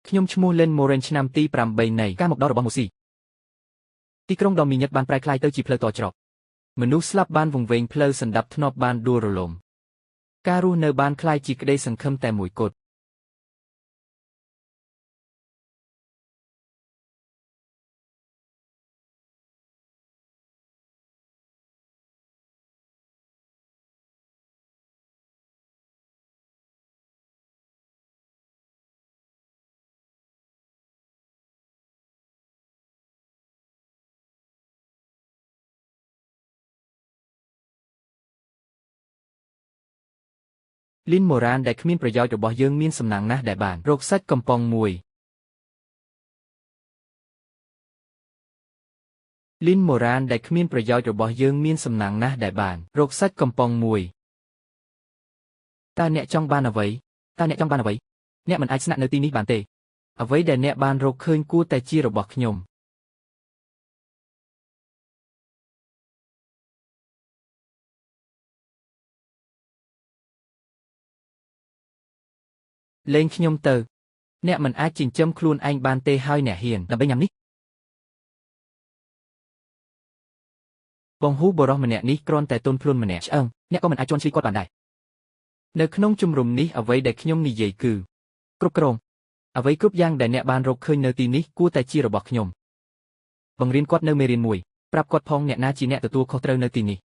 ខ្ញុំឈ្មោះ Len Moren ឆ្នាំទី8នៃការមកដល់របស់ Mosi ទីក្រុងដ៏មីញឹកបានប្រែក្លាយទៅជាផ្លូវតច្រកមនុស្សស្លាប់បានវង្វេងផ្លូវសណ្ដាប់ធ្នាប់បានដួលរលំការរស់នៅបានក្លាយជាក្តីសង្ឃឹមតែមួយគត់លីន Moran ដែលគ្មានប្រយោជន៍របស់យើងមានសំណាងណាស់ដែលបានរកសាច់កំប៉ុងមួយលីន Moran ដែលគ្មានប្រយោជន៍របស់យើងមានសំណាងណាស់ដែលបានរកសាច់កំប៉ុងមួយតើអ្នកចង់បានអ្វីអ្នកមិនអាចស្នាក់នៅទីនេះបានទេអ្វីដែលអ្នកបានរកឃើញគួរតែជារបស់ខ្ញុំលេងខ្ញុំទៅអ្នកមិនអាចចិញ្ចឹមខ្លួនឯងបានទេហើយអ្នកហ៊ានដើម្បីញ៉ាំនេះបងហ៊ូបរោះម្នាក់នេះគ្រាន់តែទន់ភ្លន់ម្នាក់ឆ្អឹងអ្នកក៏មិនអាចជន់ឈ្លីគាត់បានដែរនៅក្នុងជំរំនេះអ្វីដែលខ្ញុំនិយាយគឺគ្រប់គ្រងអ្វីគ្រប់យ៉ាងដែលអ្នកបានរកឃើញនៅទីនេះគួរតែជារបស់ខ្ញុំបង្រៀនគាត់នៅមេរៀនមួយប្រាប់គាត់ផងអ្នកណាជាអ្នកទទួលខុសត្រូវនៅទីនេះ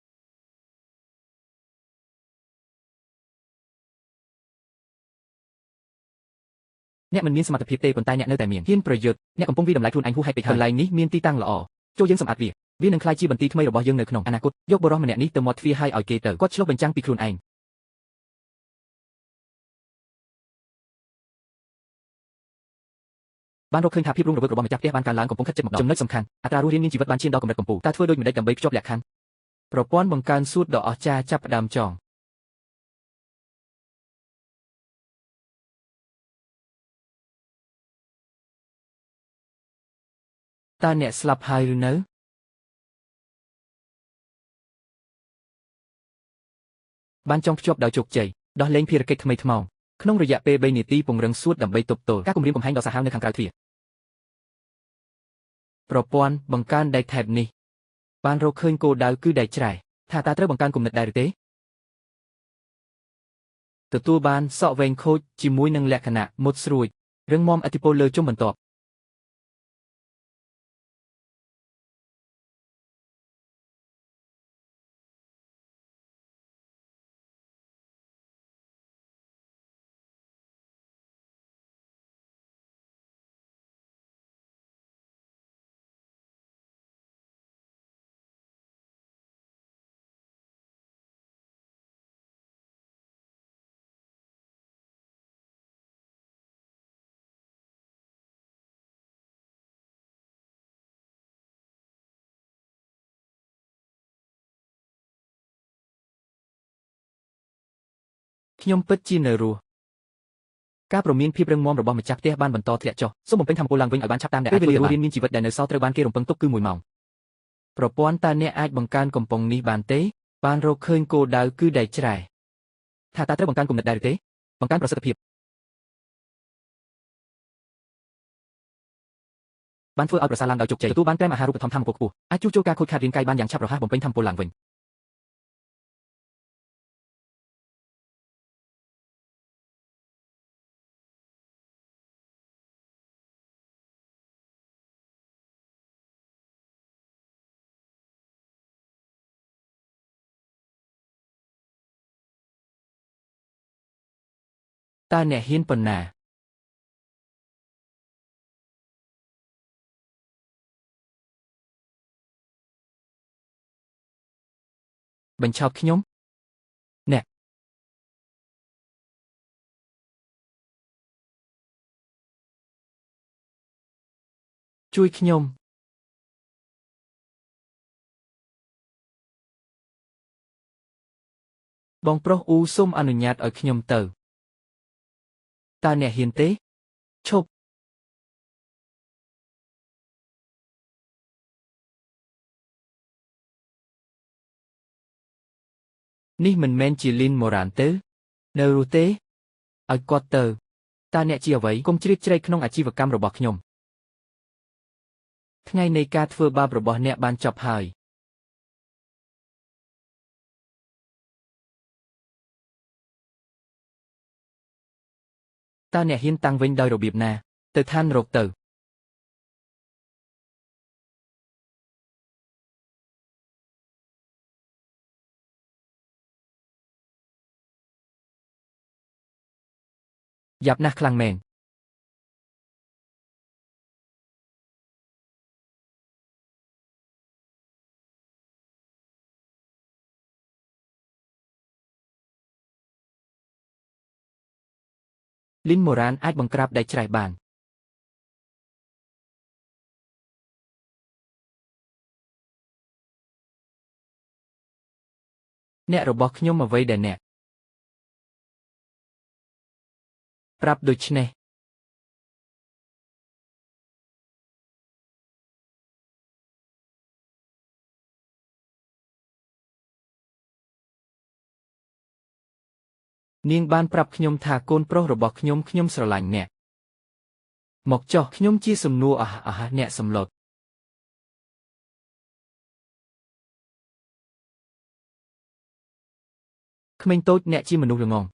អ្នកមិនមានសមត្ថភាពទេប៉ុន្តែអ្នកនៅតែមានហ៊ានប្រយុទ្ធអ្នកកំពុងវិតម្លៃខ្លួនឯងហួសហេតុពេកហើយកន្លែងនេះមានទីតាំងល្អចូលយើងសម្អាតវានឹងក្លាយជាបន្ទីថ្មីរបស់យើងនៅក្នុងអនាគតយកបរិះម្នាក់នេះទៅមាត់ទ្វារហើយឲ្យគេទៅគាត់ឆ្លុះបញ្ចាំងពីខ្លួនឯងបានរកឃើញថាភាពរស់រវើករបស់ម្ចាស់ផ្ទះបានកើនឡើងកំពុងខិតជិតមកដល់ចំណុចសំខាន់អត្រារស់រានមានជីវិតបានឈានដល់កម្រិតកំពូលតើធ្វើដូចម្តេចដើម្បីភ្ជាប់លក្ខខណ្ឌប្រព័ន្ធបង្កើនសួតដ៏អស្ចារ្យចាប់ផ្ដើមចងតើអ្នកស្លាប់ហើយឬនៅបានចងភ្ជាប់ដោយជោគជ័យដោះលែងភារកិច្ចថ្មីថ្មោងក្នុងរយៈពេល3នាទីពង្រឹងសួតដើម្បីទប់ទល់ការគំរាមកំហែងដ៏សាហាវនៅខាងក្រៅទ្វារប្រព័ន្ធបង្កើនដែកថែបនេះបានរកឃើញគោលដៅគឺដែកច្រែថាតើត្រូវបង្កើនគំនិតដែរឬទេទទួលបានសក់វែងខូចជាមួយនឹងលក្ខណៈមុតស្រួចរឹងមាំឥទ្ធិពលលើជុំបន្ទាប់ខ្ញុំពិតជានៅរស់ការប្រមានភាពរឹងមាំរបស់ម្ចាស់ផ្ទះបានបន្តធ្លាក់ចុះសូមបំពេញធម៌ពលឡើងវិញឲ្យបានឆាប់តាមដែលអាចធ្វើបានរៀនមានជីវិតដែលនៅសល់ត្រូវបានគេរំពឹងទុកគឺ1ម៉ោងប្រព័ន្ធតើអ្នកអាចបង្កើនកំប៉ុងនេះបានទេបានរកឃើញគោលដៅគឺដែកច្រែថាតើត្រូវបង្កើនគំនិតដែរឬទេបង្កើនប្រសិទ្ធភាពបានធ្វើឲ្យប្រសើរឡើងដោយជោគជ័យទទួលបានក្រែមអាហារូបត្ថម្ភធម្មពលខ្ពស់អាចជួសជុលការខូចខាតរាងកាយបានយ៉ាងឆាប់រហ័សបំពេញធម៌ពលឡើងវិញតើអ្នកហ៊ានប៉ុណ្ណាបញ្ឆោតខ្ញុំអ្នកជួយខ្ញុំបងប្រុសអ៊ូសូមអនុញ្ញាតឲ្យខ្ញុំទៅតើអ្នកហ៊ានទេឈប់នេះមិនមែនជាលីន Moran ទេនៅរស់ទេឲ្យគាត់ទៅ តើអ្នកជាអ្វីកុំជ្រៀតជ្រែកក្នុងអាជីវកម្មរបស់ខ្ញុំថ្ងៃនៃការធ្វើបាបរបស់អ្នកបានចប់ហើយតើអ្នកហ៊ានតាំងវិញដោយរបៀបណាទៅឋាននរកទៅយ៉ាប់ណាស់ខ្លាំងមែនលីនម៉ូរ៉ានអាចបង្ក្រាបដែកច្រេះបានអ្នករបស់ខ្ញុំអ្វីដែលអ្នកប្រាប់ដូច្នេះនាងបានប្រាប់ខ្ញុំថាកូនប្រុសរបស់ខ្ញុំស្រឡាញ់អ្នកមកចុះខ្ញុំជាសំណួរអ្នកសម្លុតក្មេងតូចអ្នកជាមនុស្សល្ងង់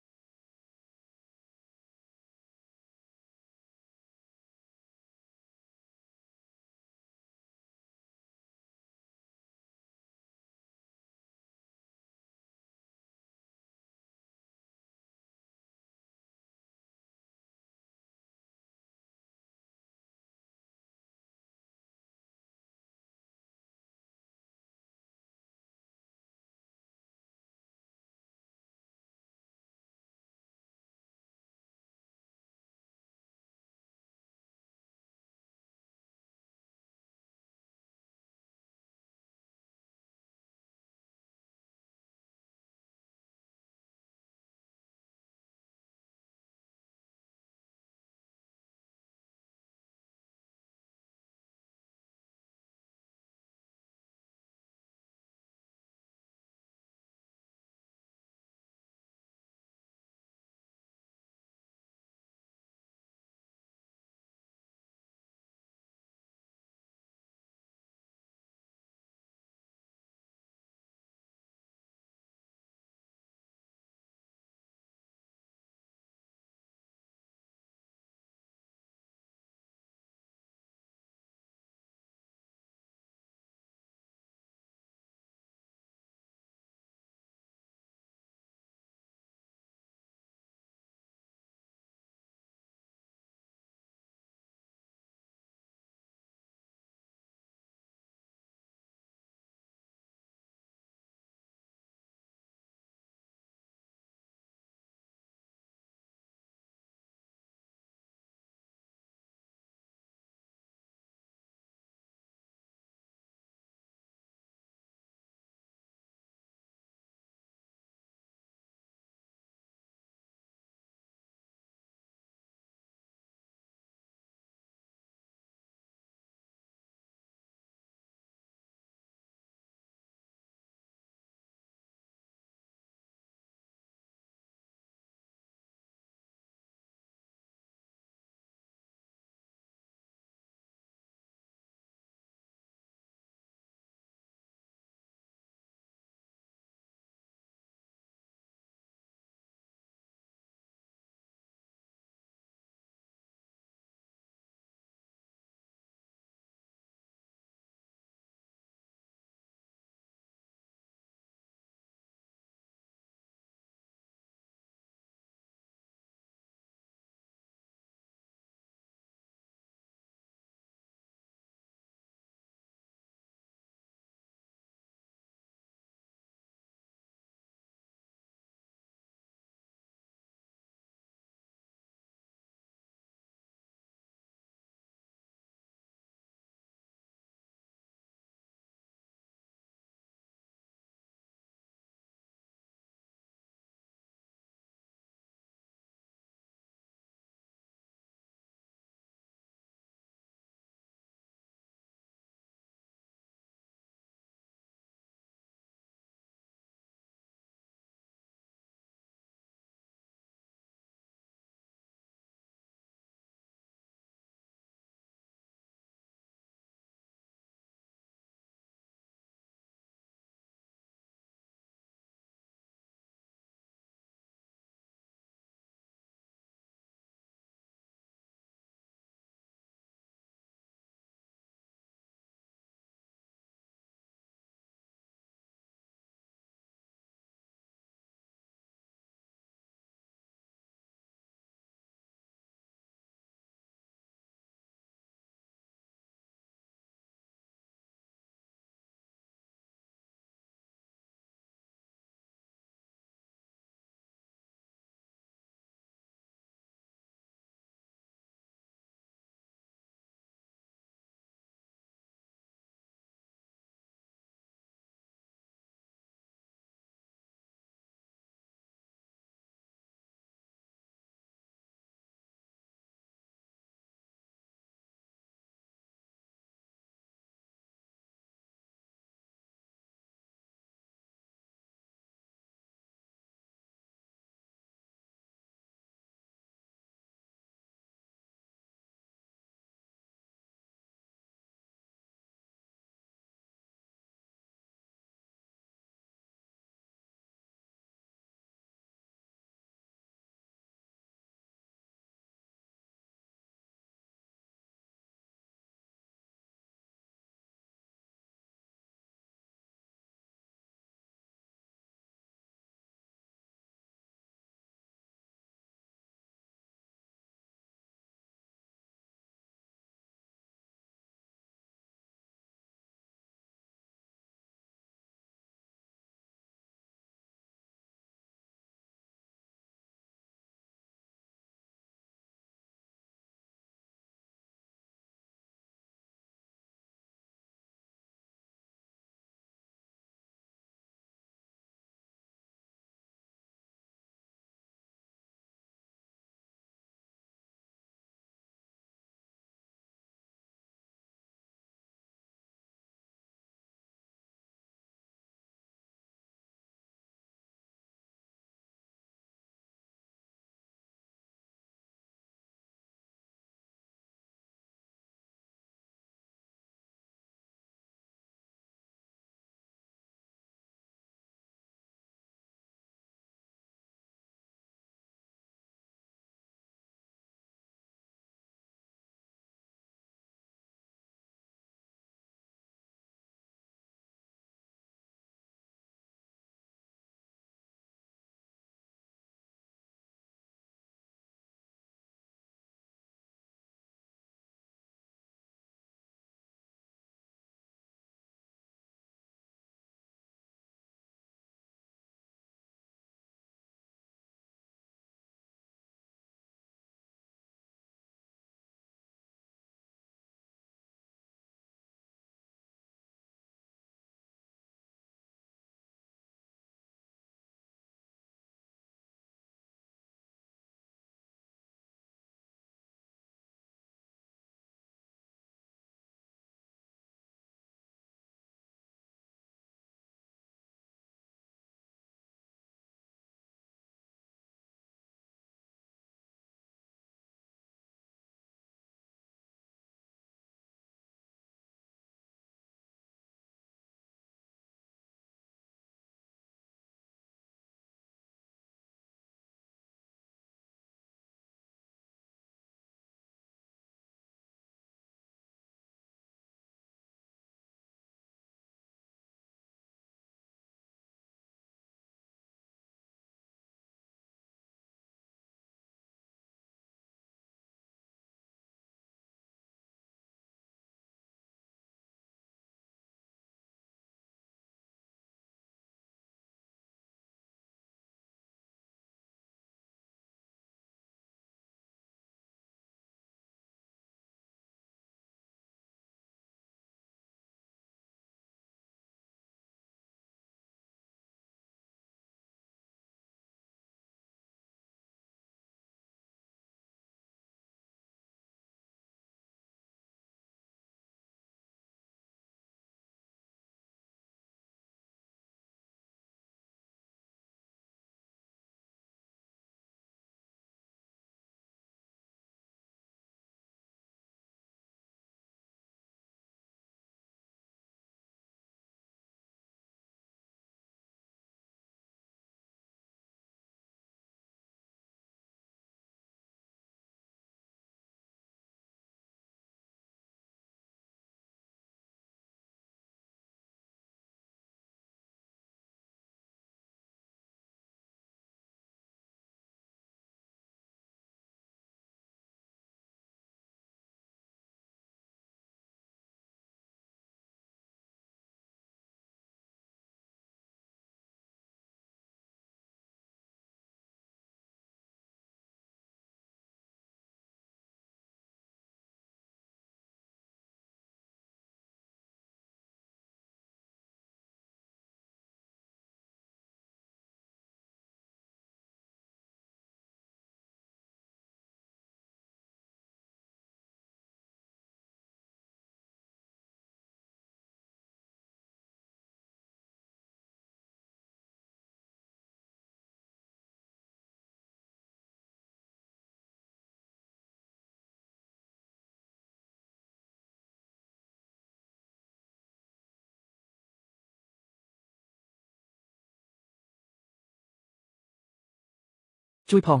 ជួយផង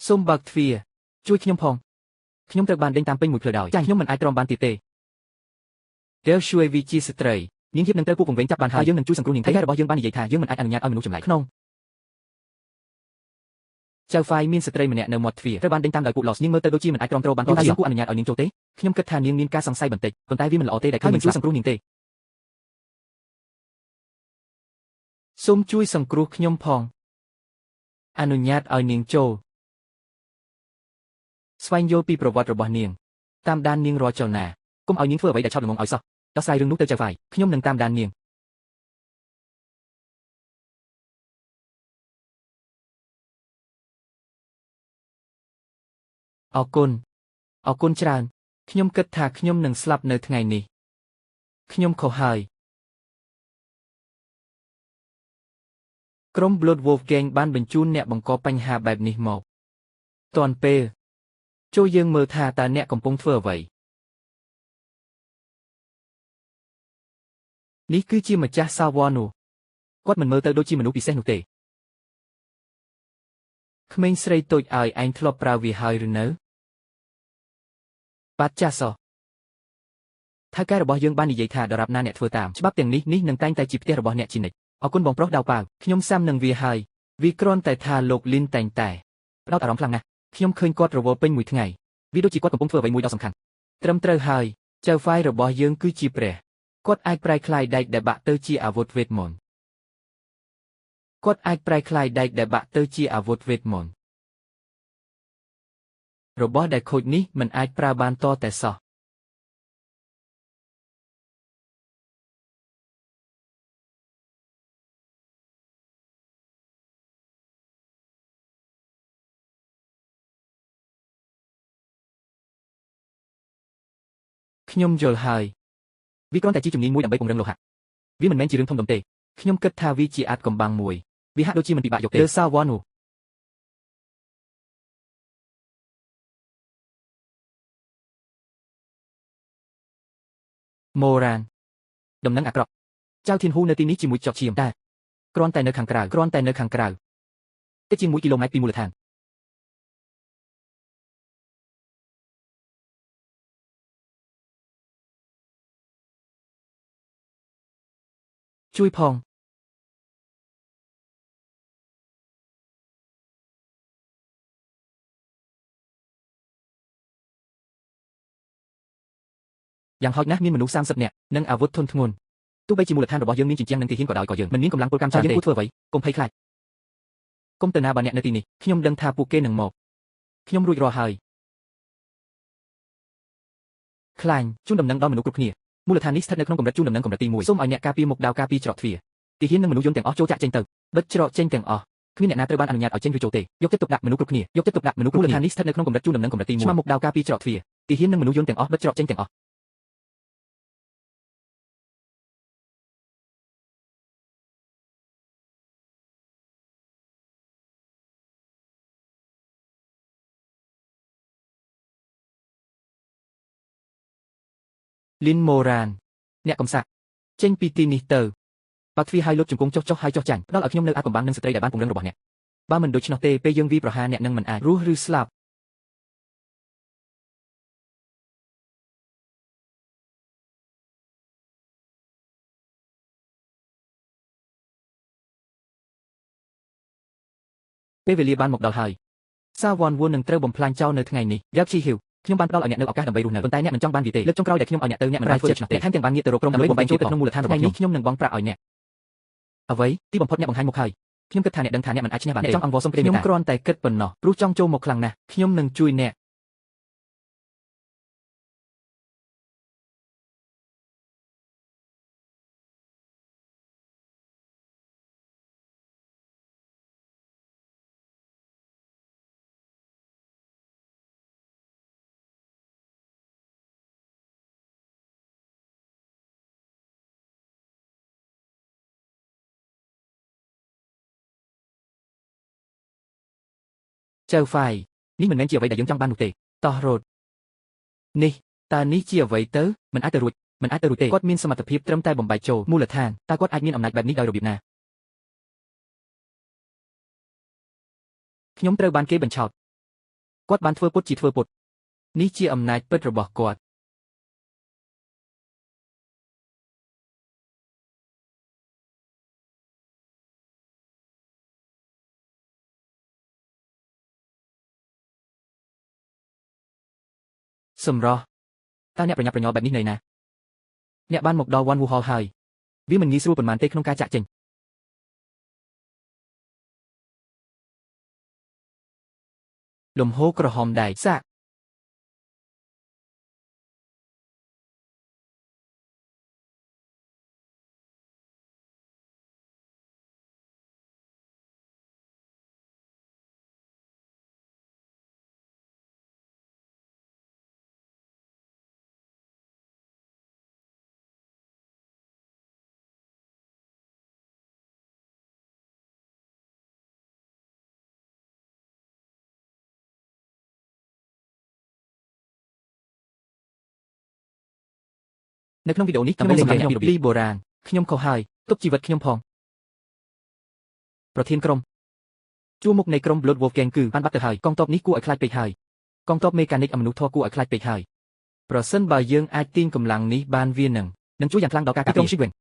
សូមបើកទ្វារជួយខ្ញុំផងខ្ញុំត្រូវបានដេញតាមពេញមួយផ្លូវដោយចាញ់ខ្ញុំមិនអាចទ្រាំបានទៀតទេដែលជួយវិជាស្ត្រីនាងហៀបនឹងត្រូវពួកកងវែងចាប់បានហើយយើងនឹងជួយសង្គ្រោះនាងទេរបស់យើងបាននិយាយថាយើងមិនអាចអនុញ្ញាតឲ្យមនុស្សចម្លែកក្នុងចៅហ្វាយមានស្ត្រីម្នាក់នៅមាត់ទ្វារត្រូវបានដេញតាមដោយពួកឡសនាងមើលទៅដូចជាមិនអាចទ្រាំទ្របានតែយើងគួរអនុញ្ញាតឲ្យនាងចូលទេខ្ញុំគិតថានាងមានការសង្ស័យបន្តិចប៉ុន្តែវាមិនល្អទេដែលខ្ញុំមិនជួយសង្គ្រោះនាងទេសូមជួយសង្គ្រោះខ្ញុំផងអនុញ្ញាតឲ្យនាងចូលស្វែងយល់ពីប្រវត្តិរបស់នាងតាមដាននាងរាល់ចលនាកុំឲ្យនាងធ្វើអ្វីដែលឆោតល្ងង់ឲ្យសោះដោះស្រាយរឿងនោះទៅចៅហ្វាយខ្ញុំនឹងតាមដាននាងអរគុណច្រើនខ្ញុំគិតថាខ្ញុំនឹងស្លាប់នៅថ្ងៃនេះខ្ញុំខុសហើយក្រុម Blood Wolf Gang បានបញ្ជូនអ្នកបង្កបញ្ហាបែបនេះមកទាន់ពេលចូលយើងមើលថាតើអ្នកកំពុងធ្វើអ្វីនេះគឺជាម្ចាស់សាវ័ននោះគាត់មិនមើលទៅដូចជាមនុស្សពិសេសនោះទេក្មេងស្រីតូចឲ្យឯងធ្លាប់ប្រើវាហើយឬនៅបាទចាស់សោះថៅកែរបស់យើងបាននិយាយថាដរាបណាអ្នកធ្វើតាមច្បាប់ទាំងនេះនឹងតែងតែជាផ្ទះរបស់អ្នកជានិច្ចអរគុណបងប្រុសដៅប៉ាវខ្ញុំសាំនឹងវាហើយវាគ្រាន់តែថាលោកលីនតែងតែផ្ដោតអារម្មណ៍ខ្លាំងណាស់ខ្ញុំឃើញគាត់រវល់ពេញមួយថ្ងៃវាដូចជាគាត់កំពុងធ្វើអ្វីមួយដ៏សំខាន់ត្រឹមត្រូវហើយចៅហ្វាយរបស់យើងគឺជាព្រះគាត់អាចប្រែក្លាយដែកដែលបាក់ទៅជាអាវុធវេទមន្តរបស់ដែលខូចនេះមិនអាចប្រើបានតតែសោះខ្ញុំយល់ហើយវាគ្រាន់តែជាជំនាញមួយដើម្បីពង្រឹងលោហៈវាមិនមែនជារឿងធំដុំទេខ្ញុំគិតថាវាជាអាចកំបាំងមួយវាហាក់ដូចជាមិនពិបាកយកទេសាវ័ននោះម៉ូរ៉ានដំណឹងអាក្រក់ចៅធានហ៊ូនៅទីនេះជាមួយចកឈាមតែគ្រាន់តែនៅខាងក្រៅតិចជាង1 គីឡូម៉ែត្រពីមូលដ្ឋានជួយផងយ៉ាងហោចណាស់មានមនុស្ស30នាក់និងអាវុធធន់ធ្ងន់ទោះបីជាមូលដ្ឋានរបស់យើងមានជញ្ជាំងនិងទាហានក៏ដោយក៏យើងមិនមានកម្លាំងពលកម្មច្រើនទេយើងគួរធ្វើអ្វីកុំភ័យខ្លាចកុំទៅណាបើអ្នកនៅទីនេះខ្ញុំដឹងថាពួកគេនឹងមកខ្ញុំរួចរាល់ហើយខ្លាញ់ជូនដំណឹងដល់មនុស្សគ្រប់គ្នាមូលដ្ឋាននេះស្ថិតនៅក្នុងកម្រិតជូនដំណឹងកម្រិតទី1សូមឲ្យអ្នកការពារមុខដាវការពារច្រកទ្វារទាហាននិងមនុស្សយន្តទាំងអស់ចូលចាក់ចេញទៅបិទច្រកចេញទាំងអស់គ្មានអ្នកណាត្រូវបានអនុញ្ញាតឲ្យចេញឬចូលទេយកចិត្តទុកដាក់មនុស្សគ្រប់គ្នាមូលដ្ឋាននេះស្ថិតនៅក្នុងកម្រិតជូនដំណឹងកម្រិតទី1ឆ្មាំមុខដាវការពារច្រកទ្វារទាហាននិងមនុស្សយន្តទាំងអស់បិទច្រកចេញទាំងអស់លីនម៉ូរ៉ានអ្នកកំសាកចេញពីទីនេះទៅបើទ្វារឲ្យលុតជង្គង់ចុះហើយចុះចាញ់ផ្ដល់ឲ្យខ្ញុំនៅអាចកំបាំងនឹងស្ត្រីដែលបានពង្រឹងរបស់អ្នកបើមិនដូច្នោះទេពេលយើងវាយប្រហារអ្នកនឹងមិនអាចរស់ឬស្លាប់ពេលវេលាបានមកដល់ហើយសាវ័នវួននឹងត្រូវបំផ្លាញចោលនៅថ្ងៃនេះយ៉ាប់ឈីហ៊ីវខ្ញុំបានផ្ដល់ឲ្យអ្នកនៅឱកាសដើម្បីរស់នៅប៉ុន្តែអ្នកមិនចង់បានវាទេលើកចុងក្រោយដែលខ្ញុំឲ្យអ្នកទៅអ្នកមិនបានធ្វើដូច្នោះទេថែមទាំងបានងាកទៅរកក្រុមដើម្បីបំបែកចូលទៅក្នុងមូលដ្ឋានរបស់ខ្ញុំនឹងបង់ប្រាក់ឲ្យអ្នកអ្វីទីបំផុតអ្នកបង្ហាញមុខហើយខ្ញុំគិតថាអ្នកដឹងថាអ្នកមិនអាចឈ្នះបានទេចង់អង្វរសុំគ្រាខ្ញុំគ្រាន់តែគិតប៉ុណ្ណោះព្រោះចង់ចូលមកខ្លាំងណាស់ខ្ញុំនឹងជួយអ្នកចៅហ្វាយនេះមិនមែនជាអ្វីដែលយើងចង់បាននោះទេតោះរ៉ូតនេះតើនេះជាអ្វីទៅមិនអាចទៅរួចទេគាត់មានសមត្ថភាពត្រឹមតែបំបែកចូលមូលដ្ឋានតើគាត់អាចមានអំណាចបែបនេះដោយរបៀបណា ខ្ញុំត្រូវបានគេបញ្ឆោតគាត់បានធ្វើពុតជាធ្វើពុតនេះជាអំណាចពិតរបស់គាត់សម្រស់តើអ្នកប្រញាប់ប្រញាល់បែបនេះនៅណាអ្នកបានមកដល់ One Wu Hall ហើយវាមិនងាយស្រួលប៉ុន្មានទេក្នុងការចាក់ចេញលំហូរក្រហមដែកសាកនៅក្នុងវីដេអូនេះខ្ញុំសម្រាប់អ្នកលីបូរ៉ានខ្ញុំខុសហើយទុកជីវិតខ្ញុំផងប្រធានក្រុមជួរមុខនៃក្រុម Blood Wolf Gang គឺបានបាត់ទៅហើយកងទ័ពនេះគួរឲ្យខ្លាចពេកហើយកងទ័ពមេកានិកអមនុស្សធម៌គួរឲ្យខ្លាចពេកហើយប្រសិនបើយើងអាចទាញកម្លាំងនេះបានវានឹងជួយយ៉ាងខ្លាំងដល់ការការពារក្រុម Shigwen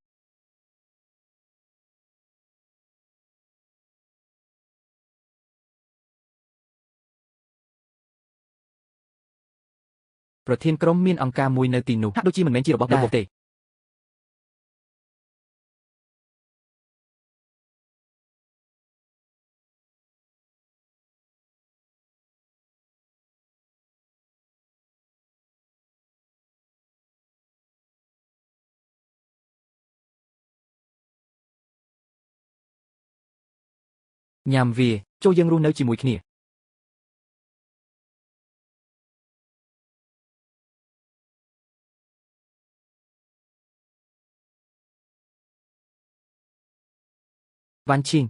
ប្រធានក្រុមមានអង្គការមួយនៅទីនោះហាក់ដូចជាមិនមែនជារបស់ Blood Wolf ទេញ៉ាំវាចូលយើងរស់នៅជាមួយគ្នាវ៉ាន់ឈីង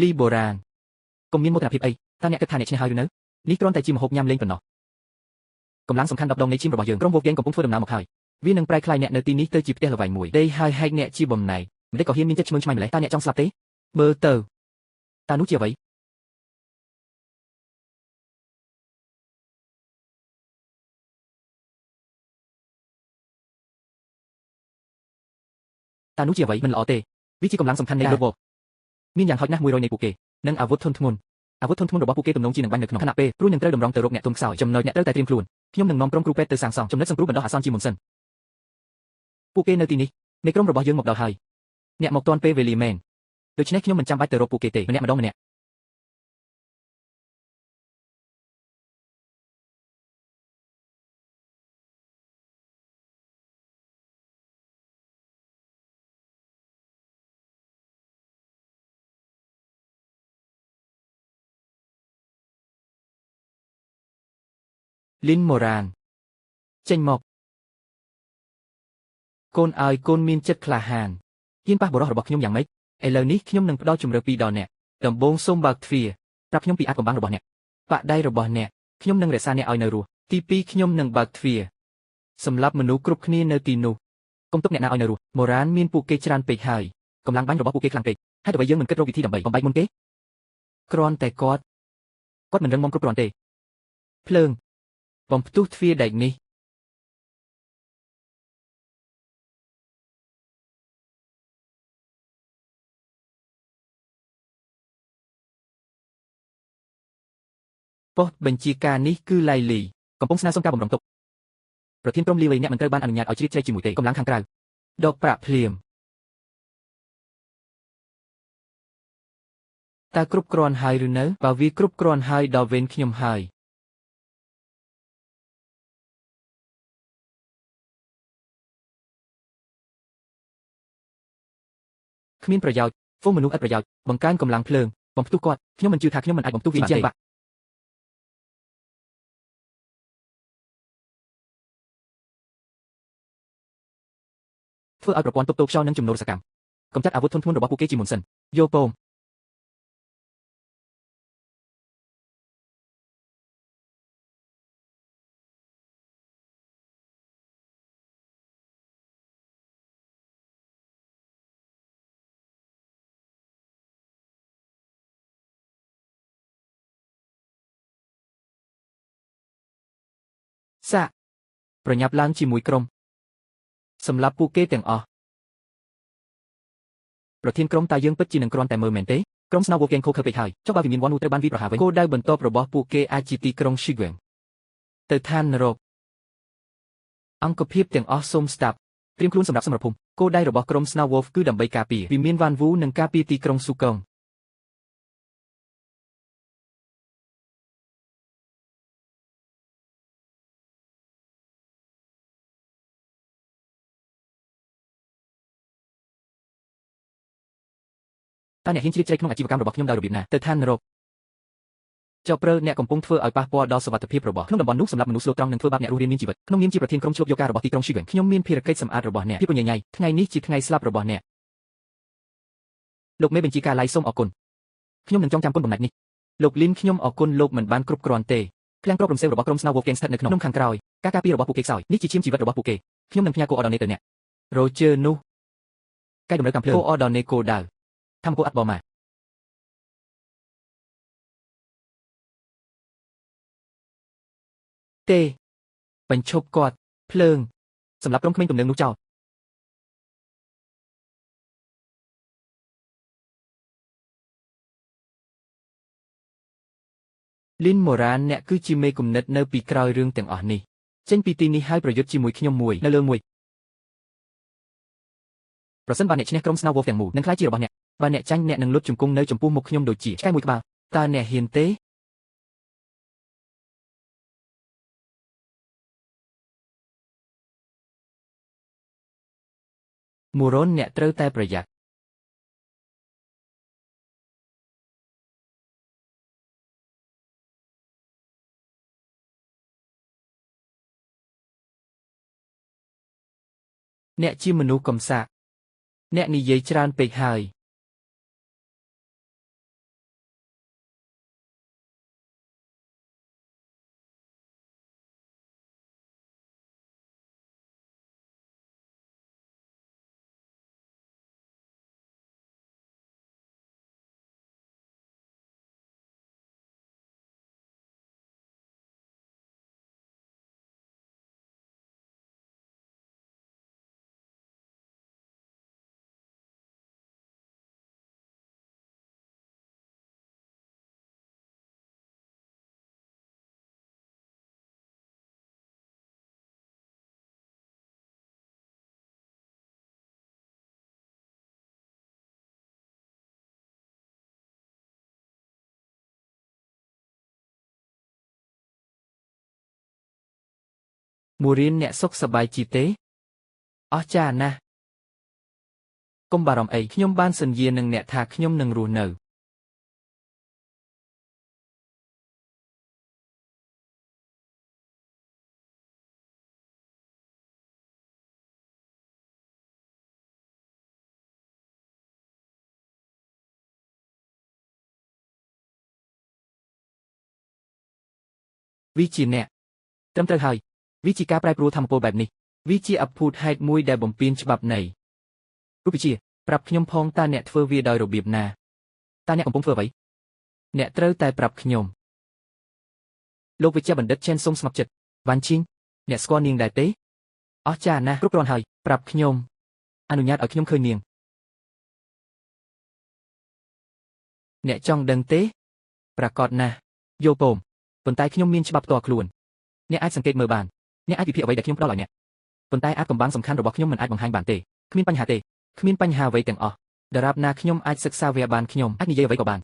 លីបូរ៉ានកុំមានមោទនភាពអីតើអ្នកគិតថាអ្នកឈ្នះហើយឬនៅនេះគ្រាន់តែជាម្ហូបញ៉ាំលេងប៉ុណ្ណោះកម្លាំងសំខាន់10ដងនៃឈាមរបស់យើងក្រុម Wolf Gang កំពុងធ្វើដំណើរមកហើយវានឹងប្រែក្លាយអ្នកនៅទីនេះទៅជាផ្ទះល្វែងមួយដេកហើយហែកអ្នកជាបំណែកមិនដេកក៏ហ៊ានមានចិត្តឈ្មោះឆ្មាញ់ម្លេះតើអ្នកចង់ស្លាប់ទេមើលទៅតើនោះជាអ្វីតើនោះជាអ្វីមិនល្អទេវាជាកម្លាំងសំខាន់នៃ Blood Wolf មានយ៉ាងហោចណាស់100នៃពួកគេនិងអាវុធធន់ធ្ងន់របស់ពួកគេទំនងជានឹងបាញ់នៅក្នុងខណៈពេលព្រួយនឹងត្រូវតម្រង់ទៅរកអ្នកទន់ខ្សោយចំណុចអ្នកត្រូវតែត្រៀមខ្លួនខ្ញុំនឹងនាំក្រុមគ្រូពេទ្យទៅសាងសង់ចំណុចសង្គ្រោះបណ្ដោះអាសន្នជាមុនសិនពួកគេនៅទីនេះនៃក្រុមរបស់យើងមកដល់ហើយអ្នកមកទាន់ពេលវេលាមែនដូច្នេះខ្ញុំមិនចាំបាច់ទៅរកពួកគេទេម្នាក់ម្នាក់លីនម៉ូរ៉ានចេញមកកូនឲ្យកូនមានចិត្តក្លាហានហ៊ានប៉ះបរិសុទ្ធរបស់ខ្ញុំយ៉ាងម៉េចឥឡូវនេះខ្ញុំនឹងផ្ដល់ជម្រើសពីរដល់អ្នកដំបូងសូមបើកទ្វារប្រាប់ខ្ញុំពីអាចកំបាំងរបស់អ្នកបដៃរបស់អ្នកខ្ញុំនឹងរក្សាអ្នកឲ្យនៅរស់ទីពីរខ្ញុំនឹងបើកទ្វារសម្រាប់មនុស្សគ្រប់គ្នានៅទីនោះកុំទុកអ្នកណាឲ្យនៅរស់ម៉ូរ៉ានមានពួកគេច្រើនពេកហើយកម្លាំងបាញ់របស់ពួកគេខ្លាំងពេកហេតុអ្វីយើងមិនគិតរកវិធីដើម្បីបំបែកមុនគេគ្រាន់តែគាត់មិនរឹងមាំគ្រប់គ្រាន់ទេភ្លើងបំផ្ទុះទ្វារដែកនេះប៉ុស្តិ៍បញ្ជាការនេះគឺឡៃលីកំពុងស្នើសុំការបម្រុងទុកប្រធានក្រុមលីវេអ្នកមិនត្រូវបានអនុញ្ញាតឲ្យជ្រៀតជ្រែកជាមួយទេកម្លាំងខាងក្រៅដកប្រាក់ភ្លាមតើគ្រប់គ្រាន់ហើយឬនៅបើវាគ្រប់គ្រាន់ហើយដល់វេនខ្ញុំហើយគ្មានប្រយោជន៍ហ្វូងមនុស្សឥតប្រយោជន៍បង្កើនកម្លាំងភ្លើងបំផ្ទុះគាត់ខ្ញុំមិនជឿថាខ្ញុំមិនអាចបំផ្ទុះវាបានទេធ្វើឲ្យប្រព័ន្ធទប់ទល់ខ្យល់និងជំនោរសកម្ម កំចាត់អាវុធធនធ្ងន់របស់ពួកគេជាមុនសិនយល់ពងសាកប្រញាប់ឡើងជាមួយក្រុមសម្រាប់ពួកគេទាំងអស់ប្រធានក្រុមតើយើងពិតជានឹងគ្រាន់តែមើលមែនទេក្រុម Snow Wolf គេខូខើពេកហើយចុះបើវិមានវ៉ាន់វូត្រូវបានវាប្រហារវិញគោលដៅបន្ទាប់របស់ពួកគេអាចជាទីក្រុង Shigweng ទៅឋាននរកអង្គភាពទាំងអស់សូមស្ដាប់ត្រៀមខ្លួនសម្រាប់សមរភូមិគោលដៅរបស់ក្រុម Snow Wolf គឺដើម្បីការពារវិមានវ៉ាន់វូនិងការពារទីក្រុងស៊ូកុងតើអ្នកហ៊ានជ្រៀតជ្រែកក្នុងអាជីវកម្មរបស់ខ្ញុំដោយរបៀបណាទៅឋាននរកចុះព្រើអ្នកកំពុងធ្វើឲ្យប៉ះពាល់ដល់សុវត្ថិភាពរបស់ក្នុងតំបន់នោះសម្រាប់មនុស្សស្លូតត្រង់និងធ្វើបាបអ្នករស់រានមានជីវិតក្នុងនាមជាប្រធានក្រុមឆ្លុបយកការរបស់ទីក្រុង Shigweng ខ្ញុំមានភារកិច្ចសម្អាតរបស់អ្នកភាពញញៃថ្ងៃនេះជាថ្ងៃស្លាប់របស់អ្នកលោកមេបញ្ជាការឡៃសូមអរគុណខ្ញុំនឹងចងចាំគុណបំណាច់នេះលោកលីនខ្ញុំអរគុណលោកមិនបានគ្រប់គ្រាន់ទេឃ្លាំងគ្របរំសេវរបស់ក្រុម Snow Wolf ស្ថិតនៅក្នុងខាងក្រោយការការពាររបស់ពួកគេខ្សោយនេះជាឈាមជីវិតរបស់ពួកគេខ្ញុំនឹងផ្ញើគោអរដនេទៅអ្នករ៉ូជើនោះកែតម្រូវកម្មភ្លើងគោអរដនេគោដៅធម្មគោអាត់បម៉ាទេបញ្ឈប់គាត់ភ្លើងសម្រាប់ក្រុមក្មេងទំនើងនោះចោលលីនម៉ូរ៉ានអ្នកគឺជាមេគំនិតនៅពីក្រោយរឿងទាំងអស់នេះចេញពីទីនេះហើយប្រយុទ្ធជាមួយខ្ញុំមួយនៅលើមួយប្រសិនបើអ្នកឈ្នះក្រុម Snow Wolf ទាំងមូលនឹងក្លាយជារបស់អ្នកបើអ្នកចាញ់អ្នកនឹងលុតជង្គង់នៅចំពោះមុខខ្ញុំដូចជាឆ្កែមួយក្បាលតើអ្នកហ៊ានទេមូរ៉ុនអ្នកត្រូវតែប្រយ័ត្នអ្នកជាមនុស្សកំសាកអ្នកនិយាយច្រើនពេកហើយមូរៀនអ្នកសុខសប្បាយជីទេអស្ចារ្យណាស់កុំបារម្ភអីខ្ញុំបានសន្យានឹងអ្នកថាខ្ញុំនឹងរស់នៅវាជាអ្នកត្រឹមត្រូវហើយវាជាការប្រែប្រួលធម្មពលបែបនេះវាជាអភូតហេតុមួយដែលបំពានច្បាប់នៃរូបវិទ្យាប្រាប់ខ្ញុំផងតើអ្នកធ្វើវាដោយរបៀបណាតើអ្នកកំពុងធ្វើអ្វីអ្នកត្រូវតែប្រាប់ខ្ញុំលោកវិជ្ជបណ្ឌិតឆេនសុំស្ងប់ចិត្តវ៉ាន់ឈីងអ្នកស្គាល់នាងដែរទេអស្ចារ្យណាស់គ្រប់គ្រាន់ហើយប្រាប់ខ្ញុំអនុញ្ញាតឲ្យខ្ញុំឃើញនាងអ្នកចង់ដឹងទេប្រាកដណាស់យល់ពមប៉ុន្តែខ្ញុំមានច្បាប់ផ្ទាល់ខ្លួនអ្នកអាចសង្កេតមើលបានអ្នកអាចវិភាគអ្វីដែលខ្ញុំផ្ដល់ឲ្យអ្នកប៉ុន្តែអាចកំបាំងសំខាន់របស់ខ្ញុំមិនអាចបង្ហាញបានទេគ្មានបញ្ហាទេគ្មានបញ្ហាអ្វីទាំងអស់ដរាបណាខ្ញុំអាចសិក្សាវាបានខ្ញុំអាចនិយាយអ្វីក៏បាន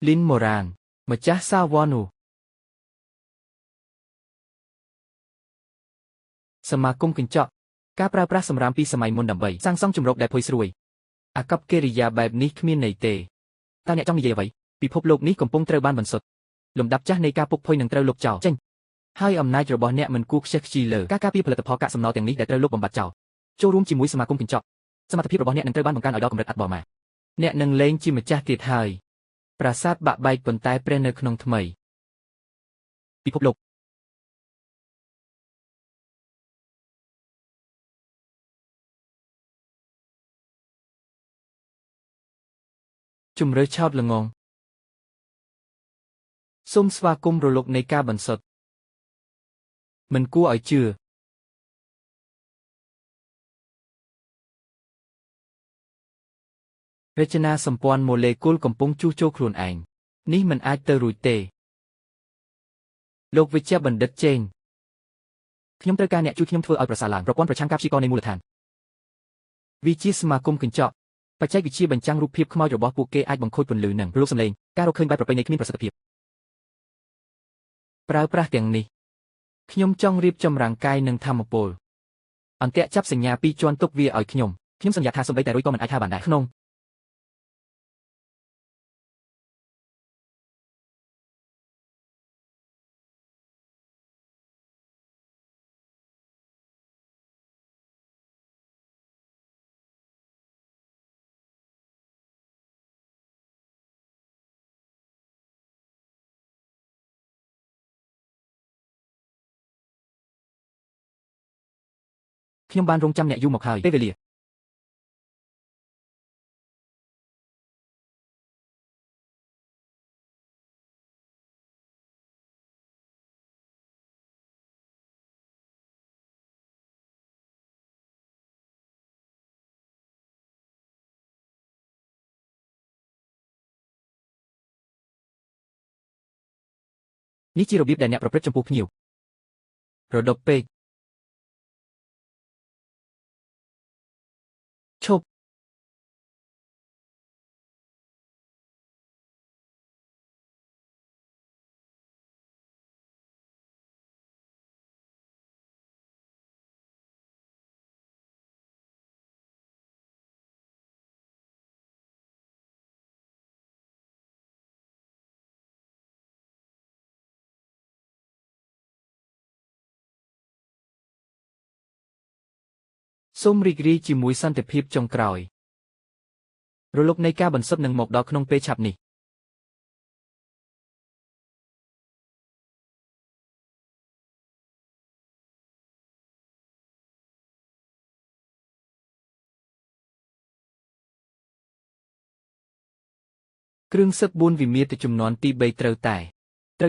លីនម៉ូរ៉ានម្ចាស់សាវ៉ននូ សមាគមកញ្ចក់ការប្រើប្រាស់សម្រាមពីសម័យមុនដើម្បីសាងសង់ជំរកដែលផុយស្រួយអាកប្បកិរិយាបែបនេះគ្មានន័យទេតើអ្នកចង់និយាយអ្វីពិភពលោកនេះកំពុងត្រូវបានបន្សុទ្ធលំដាប់ចាស់នៃការពុកផុយនឹងត្រូវលុបចោលចេញហើយអំណាចរបស់អ្នកមិនគួរខ្ជិះខ្ជាយលើការការពារផលិតផលកាកសំណល់ទាំងនេះដែលត្រូវលុបបំបាត់ចោលចូលរួមជាមួយសមាគមកញ្ចក់សមត្ថភាពរបស់អ្នកនឹងត្រូវបានបង្កើនឲ្យដល់កម្រិតអាត់បរម៉ាអ្នកនឹងលែងជាម្ចាស់ទៀតហើយប្រាសាទបាក់បែកប៉ុន្តែព្រះនៅក្នុងថ្មីពិភពលោកជំរឿឆោតល្ងងសូមស្វាគមន៍រលកនៃការបន្សុទ្ធមិនគួរឲ្យជឿរចនាសម្ព័ន្ធម៉ូលេគុលកំពុងជួសជុលខ្លួនឯងនេះមិនអាចទៅរួចទេលោកវិជ្ជបណ្ឌិតចេងខ្ញុំត្រូវការអ្នកជួយខ្ញុំធ្វើឲ្យប្រសើរឡើងប្រព័ន្ធប្រឆាំងការព្យាករណ៍នៃមូលដ្ឋានវិជាសមាគមកញ្ចក់បច្ចេកវិទ្យាបញ្ចាំងរូបភាពខ្មោចរបស់ពួកគេអាចបង្ខូចពន្លឺនិងរលកសំឡេងការរកឃើញបែបប្រពៃណីគ្មានប្រសិទ្ធភាពប្រើប្រាស់ទាំងនេះខ្ញុំចង់រៀបចំរាងកាយនិងធម៌ពលអន្ទាក់ចាប់សញ្ញាពីរជាន់ទុកវាឲ្យខ្ញុំសន្យាថាសូម្បីតែរុយក៏មិនអាចថាបានដែរក្នុងខ្ញុំបានរងចាំអ្នកយូរមកហើយពេលវេលានេះជារបៀបដែលអ្នកប្រព្រឹត្តចំពោះភ្ញៀវរដុបពេកឈប់សូមរីករាយជាមួយសន្តិភាពចុងក្រោយរលកនៃការបន្សុទ្ធនឹងមកដល់ក្នុងពេលឆាប់នេះគ្រឿងសឹក4វិមាត្រជំនាន់ទី3ត្រូវ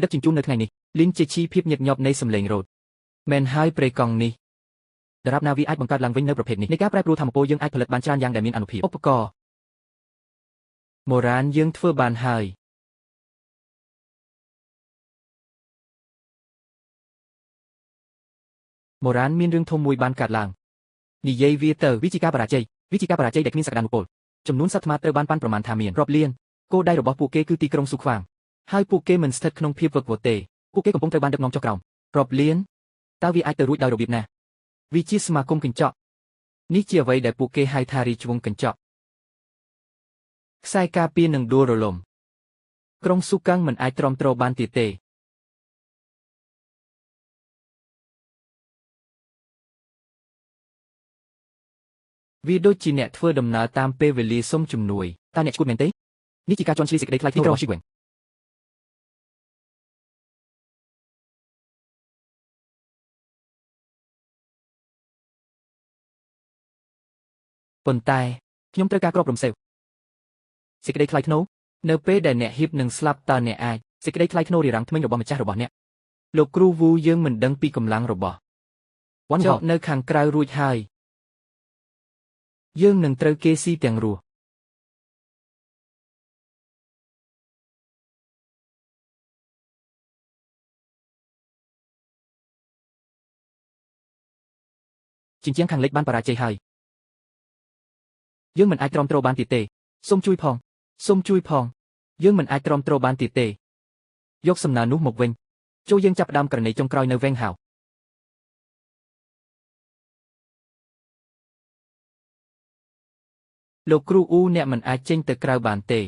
ដឹកជញ្ជូននៅថ្ងៃនេះលីនជាឈីភាពញឹកញាប់នៃសម្លេងរ៉ូតមែនហើយប្រេកង់នេះដរាបណាវាអាចបង្កើតឡើងវិញនៅប្រភេទនេះនៃការប្រែប្រួលធម្មពលយើងអាចផលិតបានច្រើនយ៉ាងដែលមានអានុភាពឧបករណ៍បុរាណយើងធ្វើបានហើយបុរាណមានរឿងធំមួយបានកើតឡើងនិយាយវាទៅវាជាការបរាជ័យដែលគ្មានសក្តានុពលចំនួនសត្វថ្មត្រូវបានប៉ាន់ប្រមាណថាមានរាប់លានគោលដៅរបស់ពួកគេគឺទីក្រុងស៊ូខ្វាងហើយពួកគេមិនស្ថិតក្នុងភាពវឹកវរទេពួកគេកំពុងត្រូវបានដឹកនាំចុះក្រោមរាប់លានតើវាអាចទៅរួចដោយរបៀបណាវាជាសមាគមកញ្ចក់នេះជាអ្វីដែលពួកគេហៅថារាជវង្សកញ្ចក់ខ្សែការពារនឹងដួលរលំក្រុងស៊ូកាំងមិនអាចទ្រាំទ្របានទៀតទេវាដូចជាអ្នកធ្វើដំណើរតាមពេលវេលាសុំជំនួយតើអ្នកឈួតមែនទេនេះជាការជន់ឈ្លីសេចក្តីថ្លៃថ្នូររបស់ជីវិតប៉ុន្តែខ្ញុំត្រូវការគ្រាប់រំសេវសេចក្តីថ្លៃថ្នូរនៅពេលដែលអ្នកហ៊ីបនឹងស្លាប់តើអ្នកអាចសេចក្តីថ្លៃថ្នូររារាំងធ្មេញរបស់ម្ចាស់របស់អ្នកលោកគ្រូវូយើងមិនដឹងពីកម្លាំងរបស់វ៉ាន់ហកនៅខាងក្រៅរួចហើយយើងនឹងត្រូវគេស៊ីទាំងរស់ជញ្ជាំងខាងលិចបានបរាជ័យហើយយើងមិនអាចទ្រាំទ្របានទៀតទេសូមជួយផងយើងមិនអាចទ្រាំទ្របានទៀតទេយកសំណើនោះមកវិញចូលយើងចាប់ផ្ដើមករណីចុងក្រោយនៅវែងហៅ លោកគ្រូអ៊ូអ្នកមិនអាចចេញទៅក្រៅបានទេ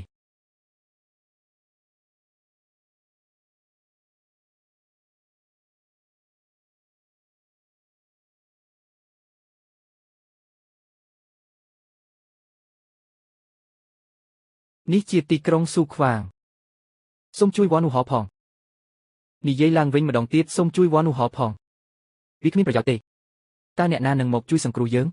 នេះជាទីក្រុងស៊ូខ្វាងសូមជួយវ៉ានូហោផងនិយាយឡើងវិញម្ដងទៀតសូមជួយវ៉ានូហោផងវាគ្មានប្រយោជន៍ទេតើអ្នកណានឹងមកជួយសង្គ្រោះយើង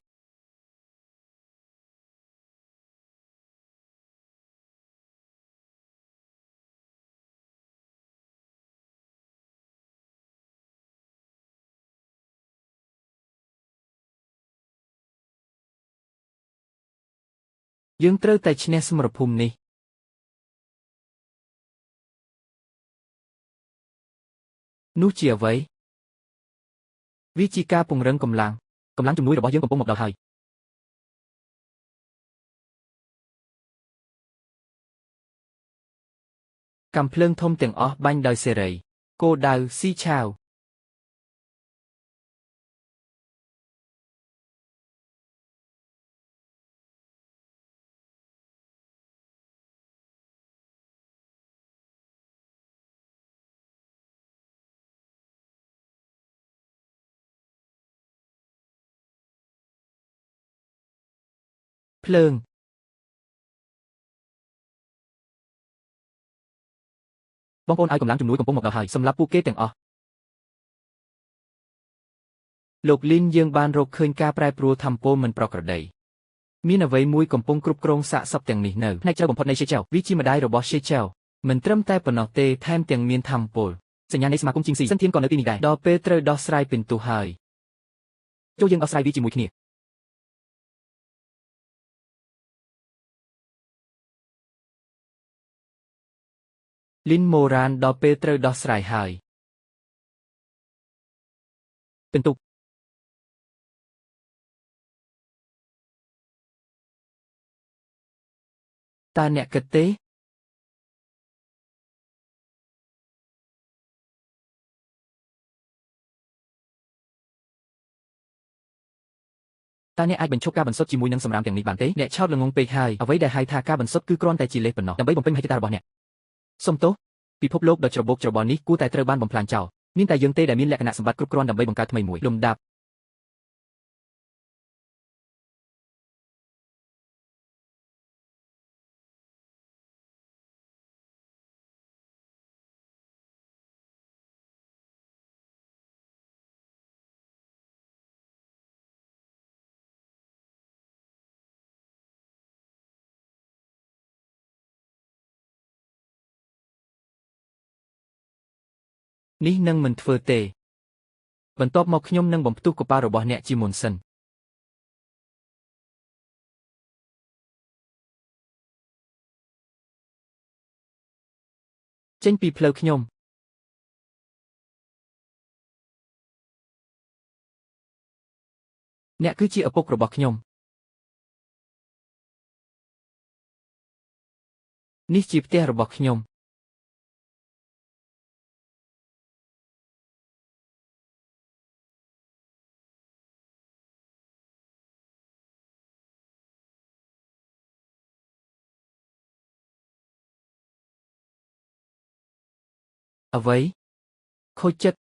យើងត្រូវតែឈ្នះសមរភូមិនេះនោះជាអ្វីវាជាការពង្រឹងកម្លាំងជំនួយរបស់យើងកំពុងមកដល់ហើយកាំភ្លើងធំទាំងអស់បាញ់ដោយសេរីគោលដៅស៊ីឆាវភ្លើងបងប្អូនឲ្យកម្លាំងជំនួយកំពុងមកដល់ហើយសម្រាប់ពួកគេទាំងអស់លោកលីនយើងបានរកឃើញការប្រែប្រួលធម្មពលមិនប្រក្រតីមានអ្វីមួយកំពុងគ្រប់គ្រងសាកសពទាំងនេះនៅផ្នែកជ្រៅបំផុតនៃ Shechao វាជាម្ដាយរបស់ Shechao មិនត្រឹមតែប៉ុណ្ណោះទេថែមទាំងមានធម្មពលសញ្ញានៃសមាគមជីងស៊ីសិនធានក៏នៅទីនេះដែរដល់ពេលត្រូវដោះស្រាយពិន្ទុហើយចូលយើងដោះស្រាយវាជាមួយគ្នាលីនម៉ូរ៉ានដល់ពេលត្រូវដោះស្រាយហើយពិន្ទុតើអ្នកគិតទេតើអ្នកអាចបញ្ឈប់ការបន្សុទ្ធជាមួយនឹងសម្រាមទាំងនេះបានទេអ្នកឆោតល្ងងពេកហើយអ្វីដែលហៅថាការបន្សុទ្ធគឺគ្រាន់តែជាលេសប៉ុណ្ណោះដើម្បីបំពេញមហិច្ឆតារបស់អ្នកសុំទោសពិភពលោកដ៏ច្របូកច្របល់នេះគួរតែត្រូវបានបំផ្លាញចោលមានតែយើងទេដែលមានលក្ខណៈសម្បត្តិគ្រប់គ្រាន់ដើម្បីបង្កើតថ្មីមួយលំដាប់នេះនឹងមិនធ្វើទេបន្ទាប់មកខ្ញុំនឹងបំផ្ទុះកប៉ាល់របស់អ្នកជាមុនសិនចេញពីផ្លូវខ្ញុំអ្នកគឺជាឪពុករបស់ខ្ញុំនេះជាផ្ទះរបស់ខ្ញុំអ្វីខូចចិត្ត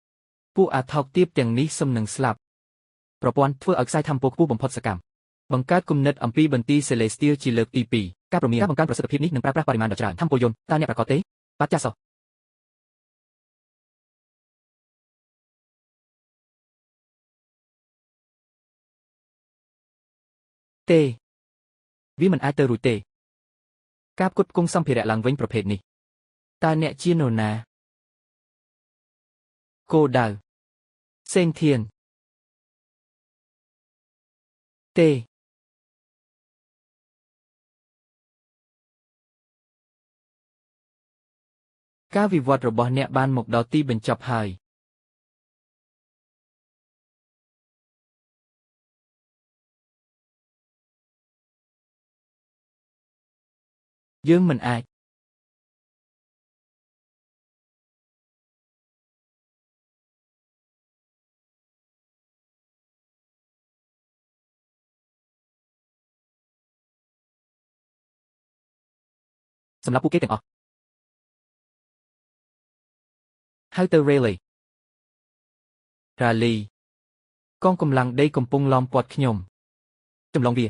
ពួកអាថោកទាបទាំងនេះសឹមនឹងស្លាប់ប្រព័ន្ធធ្វើឲ្យខ្សែធម្មពលខ្ពស់បំផុតសកម្មបង្កើតគំនិតអំពីបន្ទាយ Celestial ជាលើកទី2ការបង្កើនប្រសិទ្ធភាពនេះនឹងប្រើប្រាស់បរិមាណដ៏ច្រើនធម្មពលយន្តតើអ្នកប្រកាសទេបាទចាសសោះទេវាមិនអាចទៅរួចទេការផ្គត់ផ្គង់សម្ភារៈឡើងវិញប្រភេទនេះតើអ្នកជានរណាគោលដៅសេងធានទេការវិវត្តរបស់អ្នកបានមកដល់ទីបញ្ចប់ហើយយើងមិនអាច សម្រាប់ពួកគេទាំងអស់ហៅទៅ Rally កងកម្លាំងដីកំពុងឡោមព័ទ្ធខ្ញុំចម្លងវា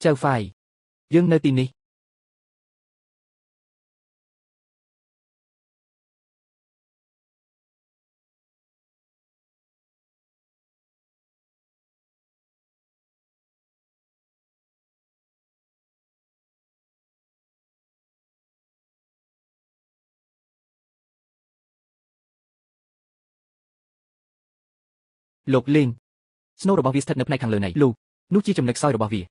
ចៅហ្វាយយើងនៅទីនេះលោកលេងស្នូលរបស់វាស្ថិតនៅផ្នែកខាងលើនៃលោកនោះជាចំណុចខ្សោយរបស់វា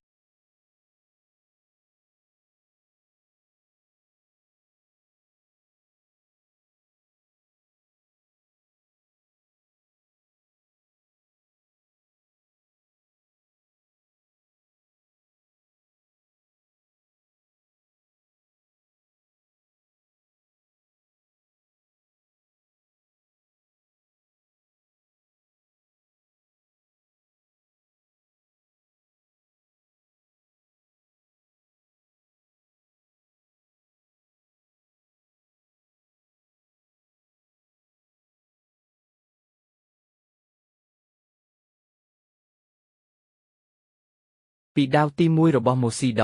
ពីដាវទី1របស់ម៉ូស៊ីដ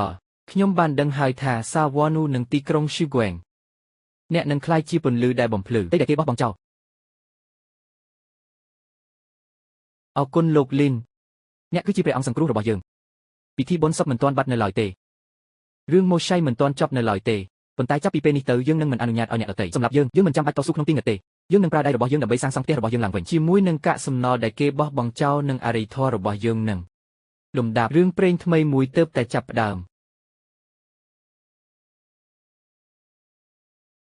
ខ្ញុំបានដឹងហើយថាសាវ៉ានូនិងទីក្រុងឈឺហ្គួងអ្នកនឹងក្លាយជាពន្លឺដែលបំភ្លឺតែគេបោះបង់ចោលអរគុណលោកលីនអ្នកគឺជាព្រះអង្គសង្គ្រោះរបស់យើងពិធីបុណ្យសពមិនទាន់បាត់នៅឡើយទេរឿងម៉ូឆៃមិនទាន់ចប់នៅឡើយទេប៉ុន្តែចាប់ពីពេលនេះទៅយើងនឹងមិនអនុញ្ញាតឲ្យអ្នកដទៃសម្រាប់យើងមិនចាំបាច់តស៊ូក្នុងទីងទេយើងនឹងប្រើដៃរបស់យើងដើម្បីសាងសង់ផ្ទះរបស់យើងឡើងវិញជាមួយនឹងកាកសំណល់ដែលគេបោះបង់ចោលនិងអរិយធម៌របស់យើងនឹងលំដាប់រឿងព្រេងថ្មីមួយទើបតែចាប់ផ្ដើម